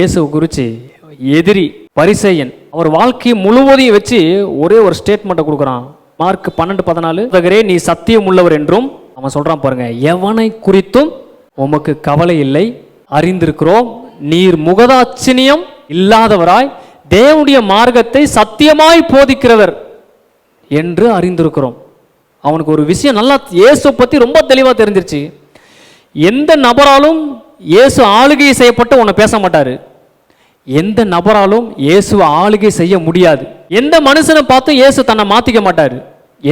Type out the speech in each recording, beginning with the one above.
இயேசு குறித்து எதிரி பரிசேயன் அவர் வாழ்க்கை முழுவதையும் வச்சு ஒரே ஒரு ஸ்டேட்மெண்ட்டை கொடுக்குறான். மார்க் 12:14, நீ சத்தியம் உள்ளவர் என்றும் அவன் சொல்றான் பாருங்க, எவனை குறித்தும் உமக்கு கவலை இல்லை, அறிந்திருக்கிறோம், நீர் முகதாட்சிணியம் இல்லாதவராய் தேவனுடைய மார்க்கத்தை சத்தியமாய் போதிக்கிறவர் என்று அறிந்திருக்கிறோம். அவனுக்கு ஒரு விஷயம் நல்லா இயேசு பத்தி ரொம்ப தெளிவா தெரிஞ்சிருச்சு. எந்த நபராலும் இயேசு ஆளுகை செய்யப்பட்டு உன்னை பேச மாட்டாரு. எந்த நபராலும் இயேசுவை ஆளுகை செய்ய முடியாது. எந்த மனுஷனை பார்த்தும் இயேசு தன்னை மாத்திக்க மாட்டாரு.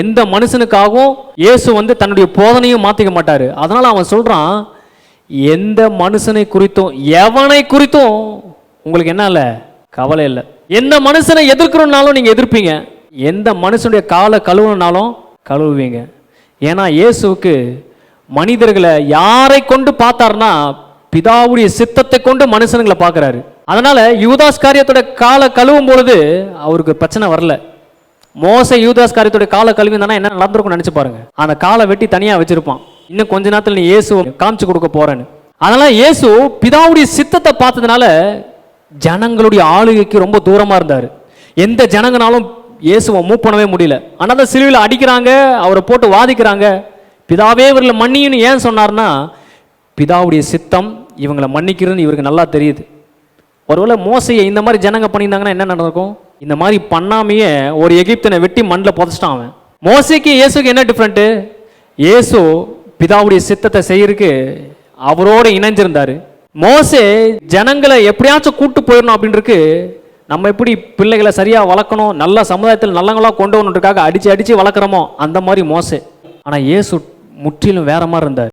எந்த மனுஷனுக்காகவும் இயேசு தன்னுடைய போதனையும் மாத்திக்க மாட்டாரு. அதனால அவன் சொல்றான், எந்த மனுஷனை குறித்தும் எவனை குறித்தும் உங்களுக்கு என்ன இல்லை, கவலை இல்லை. எந்த மனுஷனை எதிர்க்கிறோம்னாலும் நீங்க எதிர்ப்பீங்க, எந்த மனுஷனுடைய காலை கழுவுனாலும் கழுவுவீங்க. ஏன்னா இயேசுவுக்கு மனிதர்களை யாரை கொண்டு பார்த்தாருன்னா பிதாவுடைய சித்தத்தை கொண்டு மனுஷனுங்களை பார்க்கிறாரு. அதனால யூதாஸ் காரியத்தோட காலை கழுவும் பொழுது அவருக்கு பிரச்சனை வரல. மோசே யூதாஸ் காரியத்தோட காலை கழுவிந்தானா என்ன நடந்திருக்கும் நினைச்சு பாருங்க. அந்த காலை வெட்டி தனியா வச்சிருப்பான், இன்னும் கொஞ்ச நேரத்தில் நீ இயேசு காமிச்சு கொடுக்க போறேன்னு. அதனால இயேசு பிதாவுடைய சித்தத்தை பார்த்ததுனால ஜனங்களுடைய ஆளுகைக்கு ரொம்ப தூரமா இருந்தாரு. எந்த ஜனங்கனாலும் இயேசுவை மூவ் பண்ணவே முடியல. ஆனால் சிலுவையில் அடிக்கிறாங்க, அவரை போட்டு வாதிக்கிறாங்க. பிதாவே இவர்களை மன்னின்னு ஏன் சொன்னார்னா பிதாவுடைய சித்தம் இவங்களை மன்னிக்கிறதுன்னு இவருக்கு நல்லா தெரியுது. ஒருவேளை மோசையை இந்த மாதிரி ஜனங்க பண்ணியிருந்தாங்கன்னா என்ன நடக்கும்? இந்த மாதிரி பண்ணாமையே ஒரு எகிப்தனை வெட்டி மண்ணில் புதைச்சிட்டான் அவன். மோசைக்கு இயேசுக்கு என்ன டிஃப்ரெண்ட்டு? இயேசு பிதாவுடைய சித்தத்தை செய்யறதுக்கு அவரோடு இணைஞ்சிருந்தாரு. மோசே ஜனங்களை எப்படியாச்சும் கூட்டு போயிடணும் அப்படின்றது, நம்ம எப்படி பிள்ளைகளை சரியா வளர்க்கணும், நல்ல சமுதாயத்தில் நல்லவங்களா கொண்டு வரணுன்றதுக்காக அடிச்சு வளர்க்குறோமோ அந்த மாதிரி மோசே. ஆனால் இயேசு முற்றிலும் வேற மாதிரி இருந்தார்.